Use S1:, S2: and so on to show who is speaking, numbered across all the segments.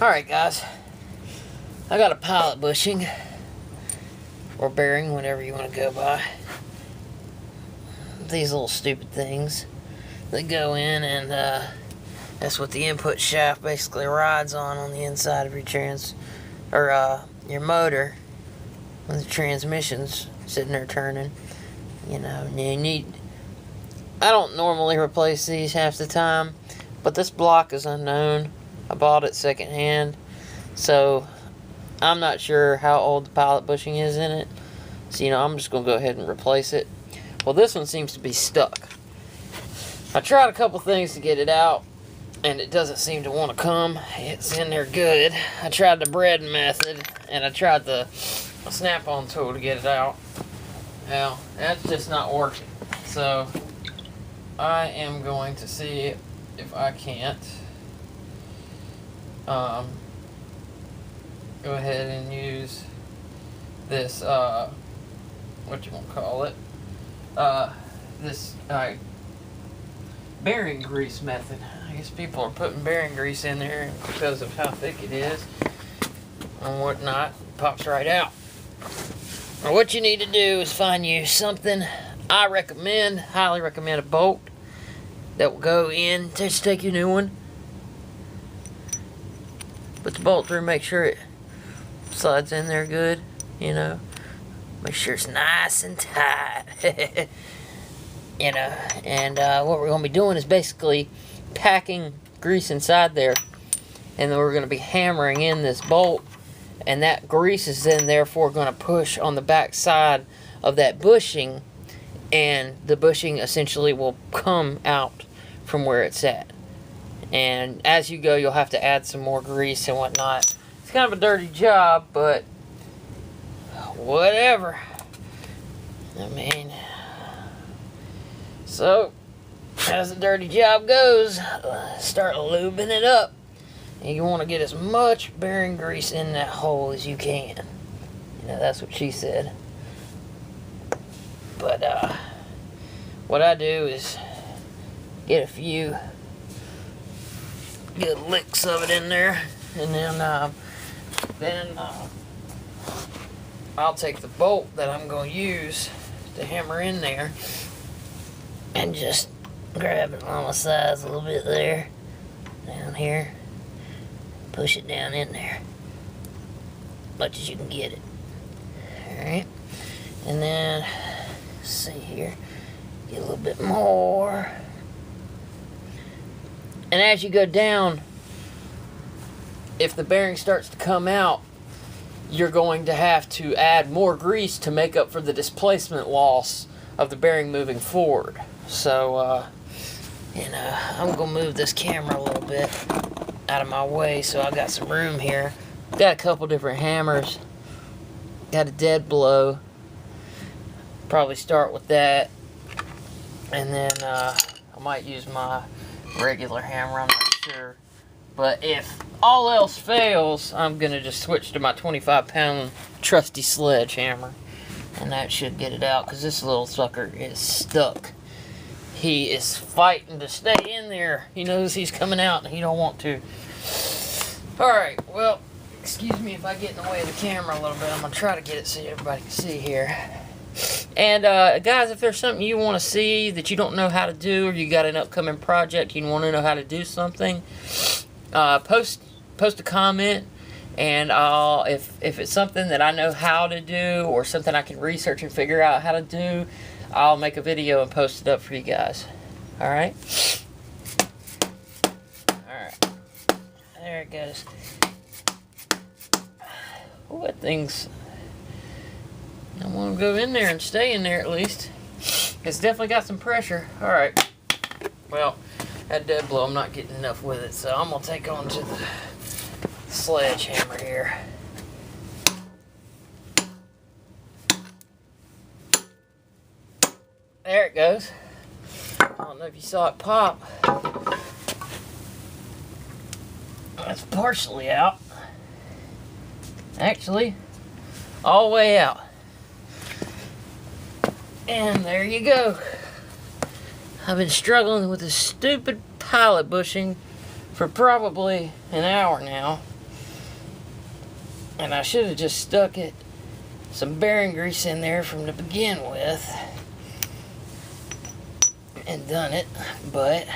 S1: Alright guys, I got a pilot bushing, or bearing, whatever you want to go by. These little stupid things that go in, and that's what the input shaft basically rides on the inside of your your motor when the transmission's sitting there turning. You know, I don't normally replace these half the time, but this block is unknown. I bought it secondhand, so I'm not sure how old the pilot bushing is in it. So, I'm just going to go ahead and replace it. Well, this one seems to be stuck. I tried a couple things to get it out, and it doesn't seem to want to come. It's in there good. I tried the bread method, and I tried the snap-on tool to get it out. Well, that's just not working. So, I am going to see if I can't go ahead and use this, what you want to call it, this bearing grease method. I guess people are putting bearing grease in there because of how thick it is and whatnot. It pops right out. Now what you need to do is find you something. I highly recommend a bolt that will go in. Just take your new one, put the bolt through, make sure it slides in there good, make sure it's nice and tight. And what we're going to be doing is basically packing grease inside there, and then we're going to be hammering in this bolt, and that grease is then therefore going to push on the back side of that bushing, and the bushing essentially will come out from where it's at. And as you go, you'll have to add some more grease and whatnot. It's kind of a dirty job, but whatever. So as the dirty job goes, start lubing it up. And you want to get as much bearing grease in that hole as you can. That's what she said. But what I do is get a few good licks of it in there, and then I'll take the bolt that I'm going to use to hammer in there and just grab it on the sides a little bit there, down here, push it down in there, much as you can get it. Alright, and then, let's see here, get a little bit more. And as you go down, if the bearing starts to come out, you're going to have to add more grease to make up for the displacement loss of the bearing moving forward. So, I'm going to move this camera a little bit out of my way so I got some room here. Got a couple different hammers. Got a dead blow. Probably start with that. And then I might use my regular hammer, I'm not sure. But if all else fails, I'm going to just switch to my 25-pound trusty sledgehammer. And that should get it out, because this little sucker is stuck. He is fighting to stay in there. He knows he's coming out and he don't want to. Alright, well, excuse me if I get in the way of the camera a little bit. I'm going to try to get it so everybody can see here. And guys, if there's something you want to see that you don't know how to do, or you got an upcoming project you want to know how to do something, post a comment, and if it's something that I know how to do, or something I can research and figure out how to do, I'll make a video and post it up for you guys. Alright? Alright. There it goes. Oh, that thing's... I want to go in there and stay in there at least. It's definitely got some pressure. Alright. Well, that dead blow, I'm not getting enough with it, so I'm going to take on to the sledgehammer here. There it goes. I don't know if you saw it pop. That's partially out. Actually, all the way out. And there you go. I've been struggling with this stupid pilot bushing for probably an hour now. And I should have just stuck some bearing grease in there from to begin with and done it, but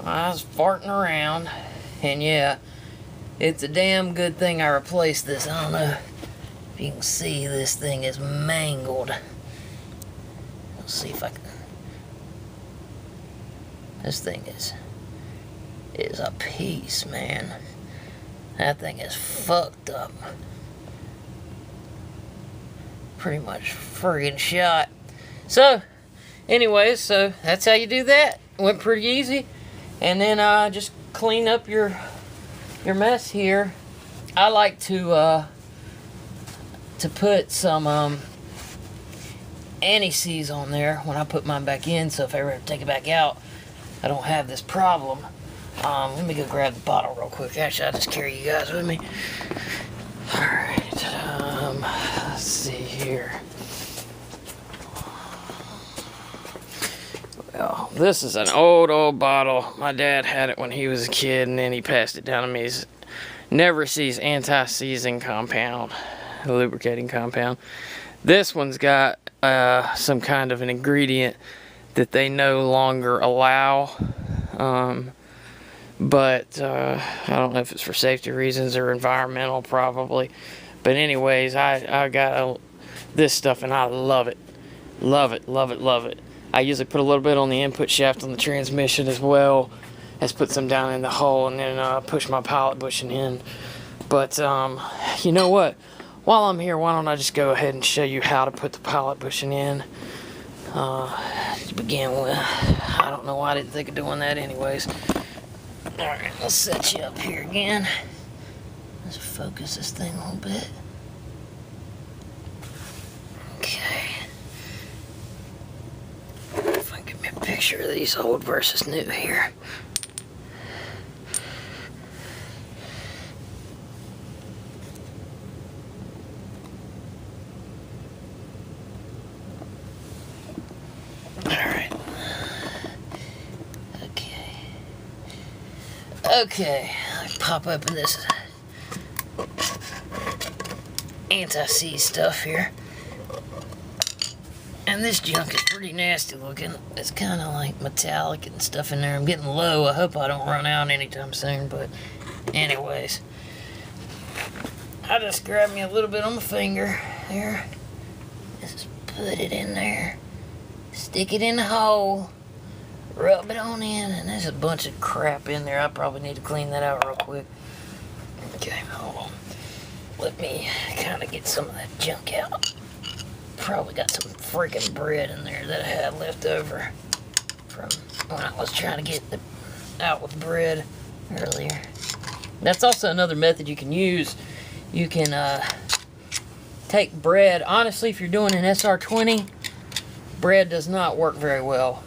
S1: I was farting around, and yeah, it's a damn good thing I replaced this. I don't know if you can see, this thing is mangled. Let's see if I can. This thing is a piece, man. That thing is fucked up. Pretty much friggin' shot. So, anyways, so that's how you do that. Went pretty easy. And then just clean up your mess here. I like to put some anti-seize on there when I put mine back in, so if I ever take it back out, I don't have this problem. Let me go grab the bottle real quick. Actually, I'll just carry you guys with me. Alright, let's see here. Well, this is an old bottle. My dad had it when he was a kid, and then he passed it down to me. It's Sr20det anti-seizing compound, a lubricating compound. This one's got some kind of an ingredient that they no longer allow, but I don't know if it's for safety reasons or environmental, probably. But anyways, I got this stuff, and I love it. Love it, love it, love it. I usually put a little bit on the input shaft on the transmission as well as put some down in the hull, and then push my pilot bushing in. But you know what? While I'm here, why don't I just go ahead and show you how to put the pilot bushing in to begin with. I don't know why I didn't think of doing that anyways. Alright, let's set you up here again. Let's focus this thing a little bit. Okay. If I can give me a picture of these old versus new here. Alright. Okay, I pop open this anti-seize stuff here. And this junk is pretty nasty looking. It's kind of like metallic and stuff in there. I'm getting low. I hope I don't run out anytime soon, but anyways. I just grab me a little bit on my finger here. Just put it in there. Stick it in the hole. Rub it on in, and there's a bunch of crap in there. I probably need to clean that out real quick. Okay, hold on. Let me kind of get some of that junk out. Probably got some freaking bread in there that I had left over from when I was trying to get out with bread earlier. That's also another method you can use. You can take bread. Honestly, if you're doing an Sr20, bread does not work very well.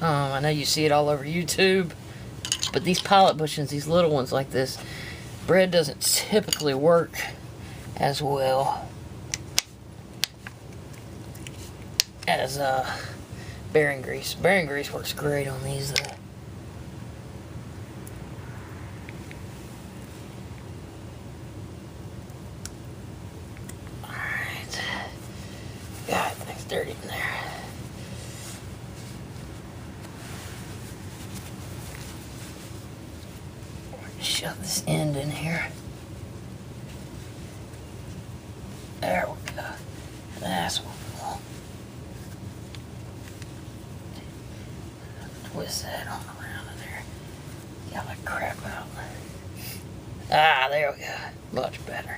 S1: I know you see it all over YouTube, but these pilot bushings, these little ones like this, bread doesn't typically work as well as bearing grease. Bearing grease works great on these though. Alright. God, thing's dirty in there. Shove this end in here. There we go. That's what we want. Twist that on around in there. Got my crap out. Ah, there we go. Much better.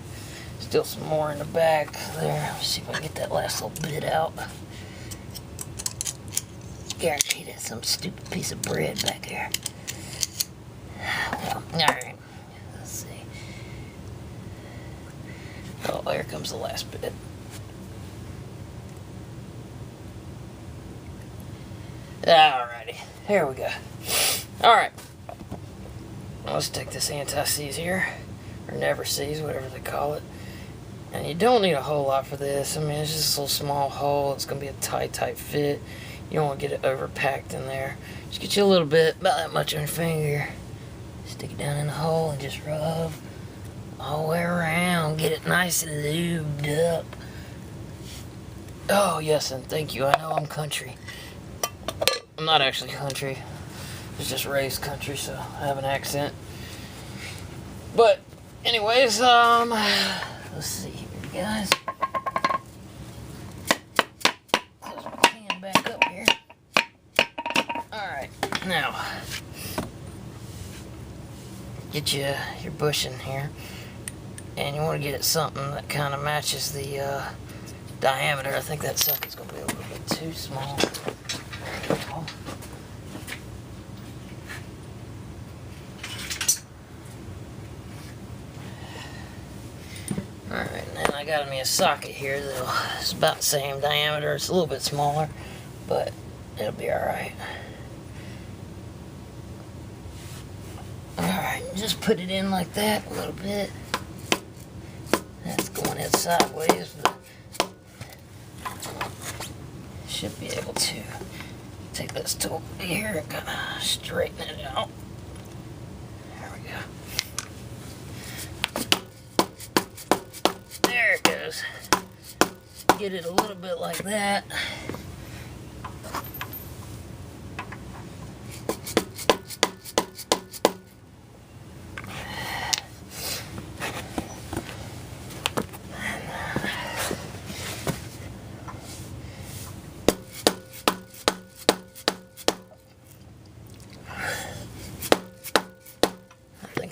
S1: Still some more in the back there. Let's see if I can get that last little bit out. Guaranteed there's some stupid piece of bread back there. Well, alright. Let's see. Oh, there comes the last bit. Alrighty. Here we go. Alright. Let's take this anti-seize here. Or never seize, whatever they call it. And you don't need a whole lot for this. I mean, it's just a little small hole. It's going to be a tight fit. You don't want to get it overpacked in there. Just get you a little bit, about that much on your finger. Stick it down in the hole and just rub all the way around, get it nice and lubed up. Oh yes, and thank you. I know I'm country. I'm not actually country. I was just raised country, so I have an accent. But anyways, let's see here, guys. Close my can back up here. Alright, now get your bush in here, and you want to get it something that kind of matches the diameter. I think that sucker's going to be a little bit too small. Alright, now I got me a socket here that's about the same diameter. It's a little bit smaller, but it'll be alright. Alright, just put it in like that a little bit. That's going in sideways, but should be able to take this tool here and kind of straighten it out. There we go. There it goes. Get it a little bit like that.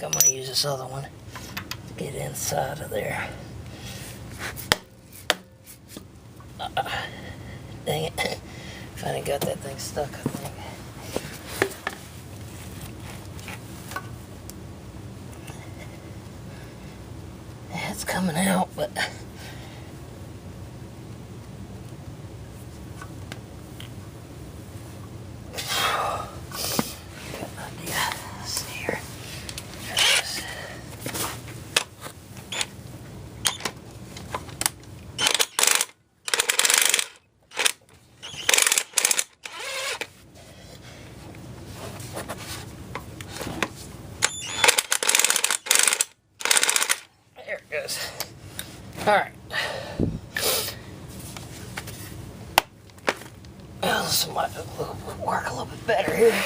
S1: I'm going to use this other one to get inside of there. Dang it. If I didn't got that thing stuck, I think. Yeah, it's coming out, but got an idea. Let's see here. There it goes. Alright. Well, this might work a little bit better here.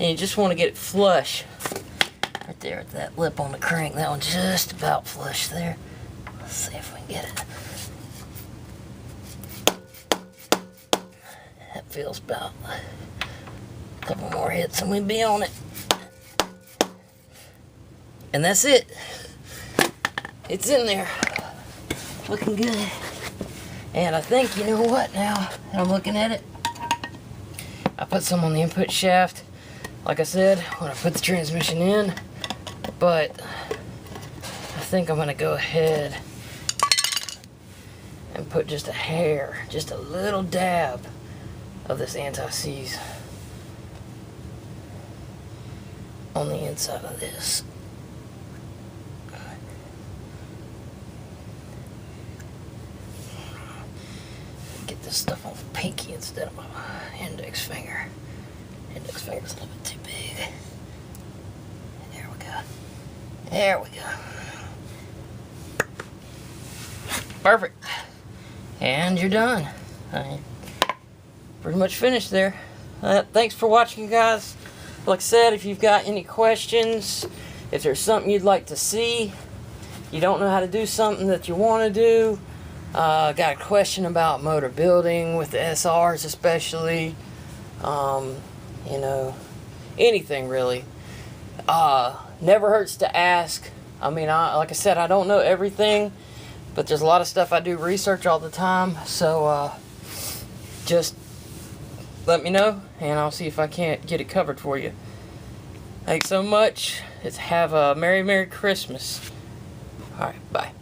S1: And you just want to get it flush right there at that lip on the crank. That one's just about flush there. Let's see if we can get it. That feels about a couple more hits and we'll be on it. And that's it. It's in there. Looking good. And I think, you know what, now that I'm looking at it, I put some on the input shaft, like I said, when I put the transmission in, but I think I'm going to go ahead and put just a hair, just a little dab of this anti-seize on the inside of this. Get this stuff on the pinky instead of my index finger. Index finger's a little bit too big. There we go. There we go. Perfect. And you're done. Pretty much finished there. Thanks for watching, guys. Like I said, if you've got any questions, if there's something you'd like to see, you don't know how to do something that you want to do, got a question about motor building with the SRs especially, you know, anything really, never hurts to ask. I mean, like I said, I don't know everything, but there's a lot of stuff I do research all the time, so just let me know, and I'll see if I can't get it covered for you. Thanks so much. Have a Merry Christmas. Alright, bye.